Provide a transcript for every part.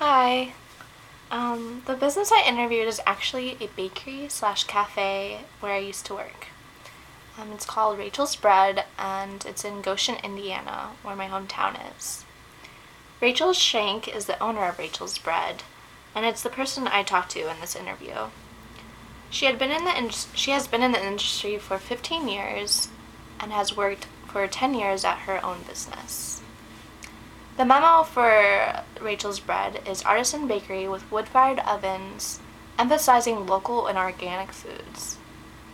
Hi. The business I interviewed is actually a bakery slash cafe where I used to work. It's called Rachel's Bread, and it's in Goshen, Indiana, where my hometown is. Rachel Shank is the owner of Rachel's Bread, and it's the person I talked to in this interview. She has been in the industry for 15 years and has worked for 10 years at her own business. The memo for Rachel's Bread is artisan bakery with wood-fired ovens, emphasizing local and organic foods.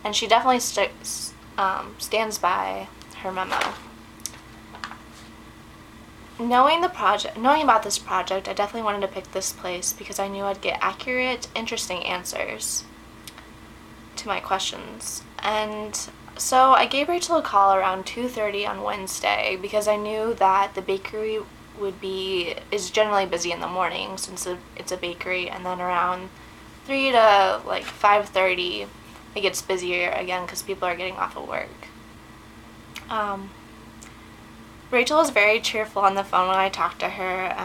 And she definitely stands by her memo. Knowing about this project, I definitely wanted to pick this place because I knew I'd get accurate, interesting answers to my questions. And so I gave Rachel a call around 2:30 on Wednesday because I knew that the bakery is generally busy in the morning since it's a bakery, and then around 3 to 5:30 it gets busier again because people are getting off of work. Rachel was very cheerful on the phone when I talked to her.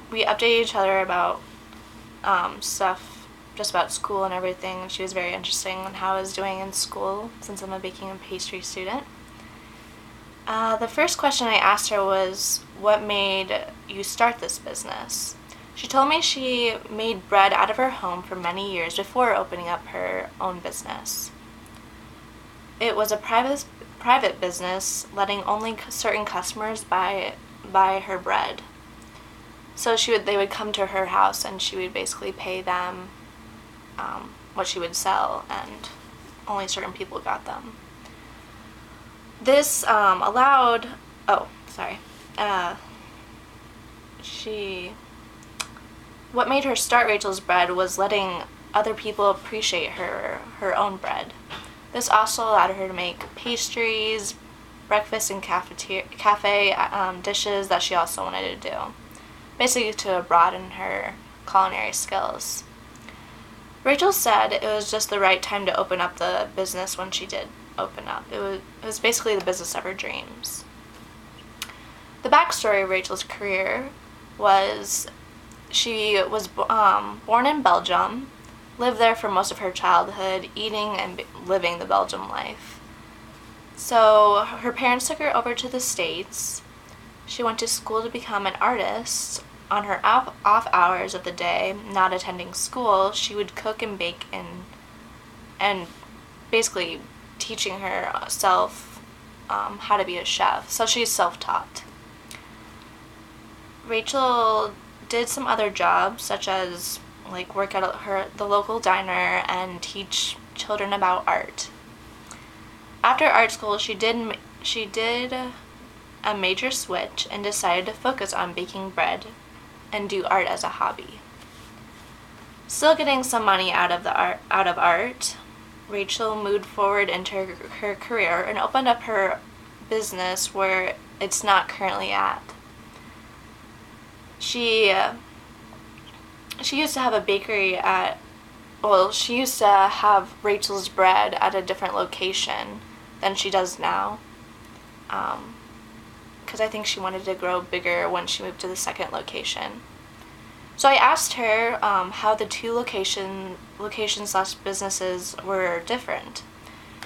We updated each other about stuff just about school and everything, and she was very interested in how I was doing in school since I'm a baking and pastry student. The first question I asked her was, what made you start this business? She told me she made bread out of her home for many years before opening up her own business. It was a private business, letting only certain customers buy her bread. So they would come to her house and she would basically pay them what she would sell, and only certain people got them. This allowed, what made her start Rachel's Bread was letting other people appreciate her own bread. This also allowed her to make pastries, breakfast and cafe dishes that she also wanted to do, basically to broaden her culinary skills. Rachel said it was just the right time to open up the business when she did open up. It was basically the business of her dreams. The backstory of Rachel's career was she was born in Belgium, lived there for most of her childhood, eating and living the Belgium life. So her parents took her over to the States. She went to school to become an artist. On her off hours of the day, not attending school, she would cook and bake and basically teaching herself how to be a chef. So she's self-taught. Rachel did some other jobs, such as work at the local diner and teach children about art. After art school, she did a major switch and decided to focus on baking bread and do art as a hobby. Still getting some money out of art, Rachel moved forward into her career and opened up her business where it's not currently at. She used to have a bakery she used to have Rachel's Bread at a different location than she does now. Because I think she wanted to grow bigger when she moved to the second location. So I asked her how the two locations/businesses were different.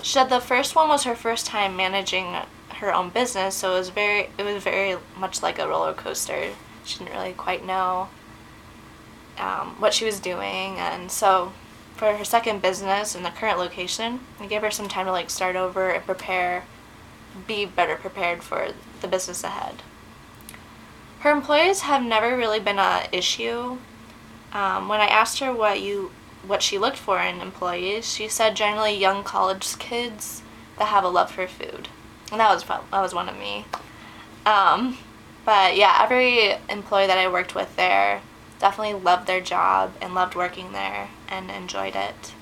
She said the first one was her first time managing her own business, so it was very much like a roller coaster. She didn't really quite know what she was doing, and so for her second business in the current location, I gave her some time to start over and be better prepared for the business ahead. Her employees have never really been an issue. When I asked her what she looked for in employees, she said generally young college kids that have a love for food, and that was fun. That was one of me. But yeah, every employee that I worked with there definitely loved their job and loved working there and enjoyed it.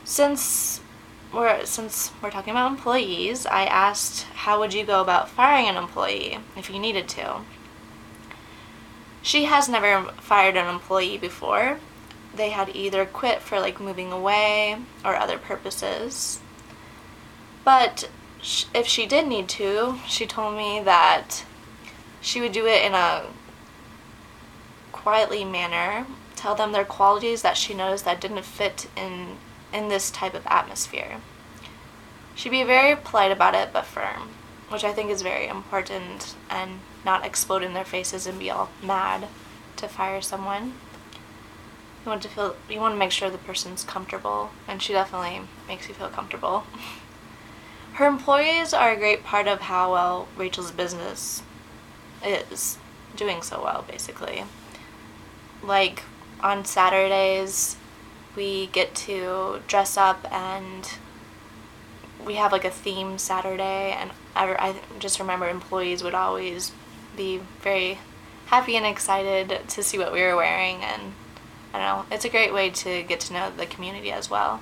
Since we're talking about employees, I asked, how would you go about firing an employee if you needed to? She has never fired an employee before. They had either quit for moving away or other purposes. But if she did need to, she told me that she would do it in a quietly manner tell them their qualities that she noticed that didn't fit in this type of atmosphere. She'd be very polite about it, but firm, which I think is very important, and not explode in their faces and be all mad to fire someone. You want to make sure the person's comfortable, and she definitely makes you feel comfortable. Her employees are a great part of how well Rachel's business is doing so well, basically. Like, on Saturdays, we get to dress up, and we have like a theme Saturday, and I just remember employees would always be very happy and excited to see what we were wearing, and I don't know, it's a great way to get to know the community as well.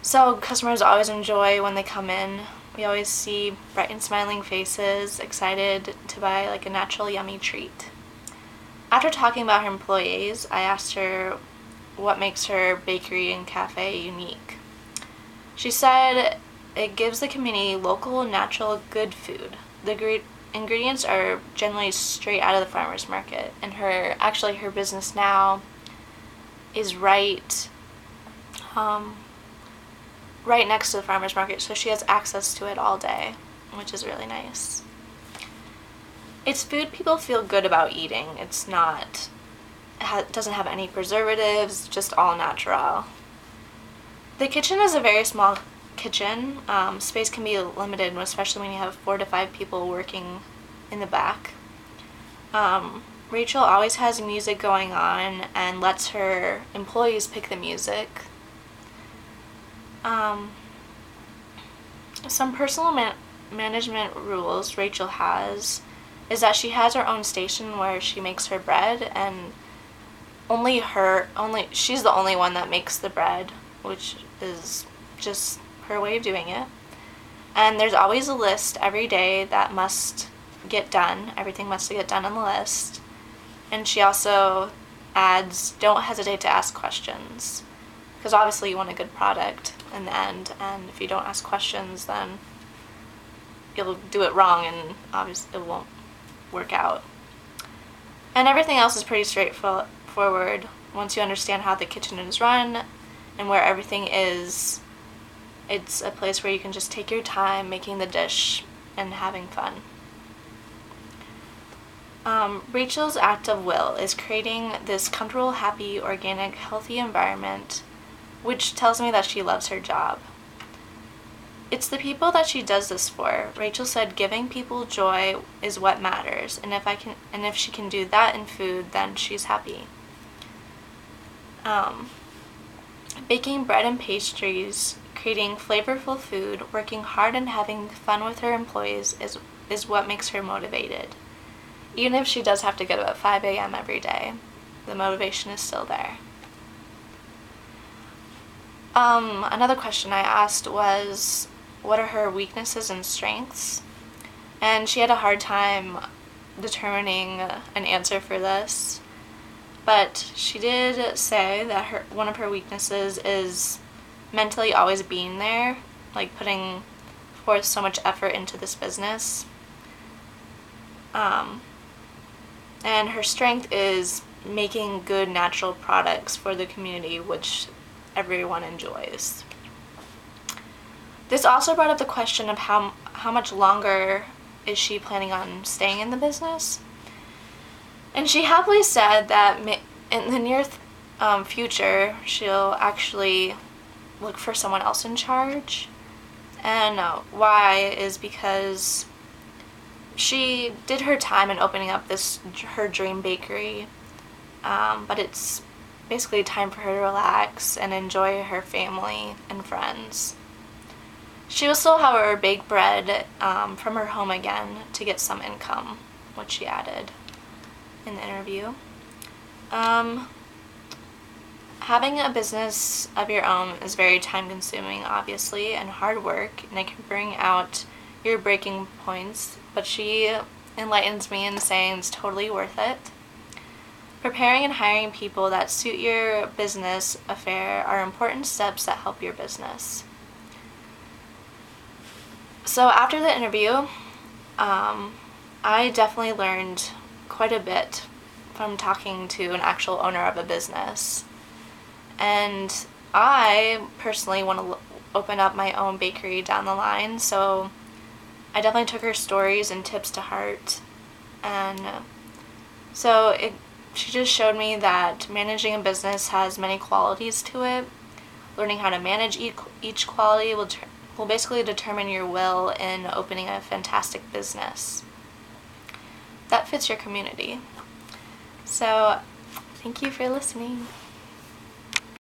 So customers always enjoy when they come in. We always see bright and smiling faces, excited to buy like a natural yummy treat. After talking about her employees, I asked her what makes her bakery and cafe unique. She said it gives the community local, natural, good food. The ingredients are generally straight out of the farmer's market, and her business now is right next to the farmer's market, so she has access to it all day, which is really nice. It's food people feel good about eating. It doesn't have any preservatives, just all natural. The kitchen is a very small kitchen. Space can be limited, especially when you have 4 to 5 people working in the back. Rachel always has music going on and lets her employees pick the music. Some personal management rules Rachel has is that she has her own station where she makes her bread, and she's the only one that makes the bread, which is just her way of doing it. And there's always a list every day that must get done. Everything must get done on the list. And she also adds, don't hesitate to ask questions, because obviously you want a good product in the end, and if you don't ask questions, then you'll do it wrong, and obviously it won't work out. And everything else is pretty straightforward once you understand how the kitchen is run and where everything is. It's a place where you can just take your time making the dish and having fun. Rachel's act of will is creating this comfortable, happy, organic, healthy environment, which tells me that she loves her job. It's the people that she does this for. Rachel said giving people joy is what matters, and if she can do that in food, then she's happy. Baking bread and pastries, creating flavorful food, working hard and having fun with her employees is what makes her motivated. Even if she does have to get up at 5 a.m. every day, the motivation is still there. Another question I asked was, what are her weaknesses and strengths? And she had a hard time determining an answer for this. But she did say that one of her weaknesses is mentally always being there, like putting forth so much effort into this business. And her strength is making good natural products for the community, which everyone enjoys. This also brought up the question of how much longer is she planning on staying in the business. And she happily said that in the near future, she'll actually look for someone else in charge. And why is because she did her time in opening up her dream bakery, but it's basically time for her to relax and enjoy her family and friends. She will still, however, bake bread from her home again to get some income, which she added in the interview. Having a business of your own is very time-consuming, obviously, and hard work, and it can bring out your breaking points, but she enlightens me in saying it's totally worth it. Preparing and hiring people that suit your business affair are important steps that help your business. So after the interview, I definitely learned quite a bit from talking to an actual owner of a business. And I personally want to open up my own bakery down the line, so I definitely took her stories and tips to heart. And she just showed me that managing a business has many qualities to it. Learning how to manage each quality will basically determine your will in opening a fantastic business that fits your community. So, thank you for listening.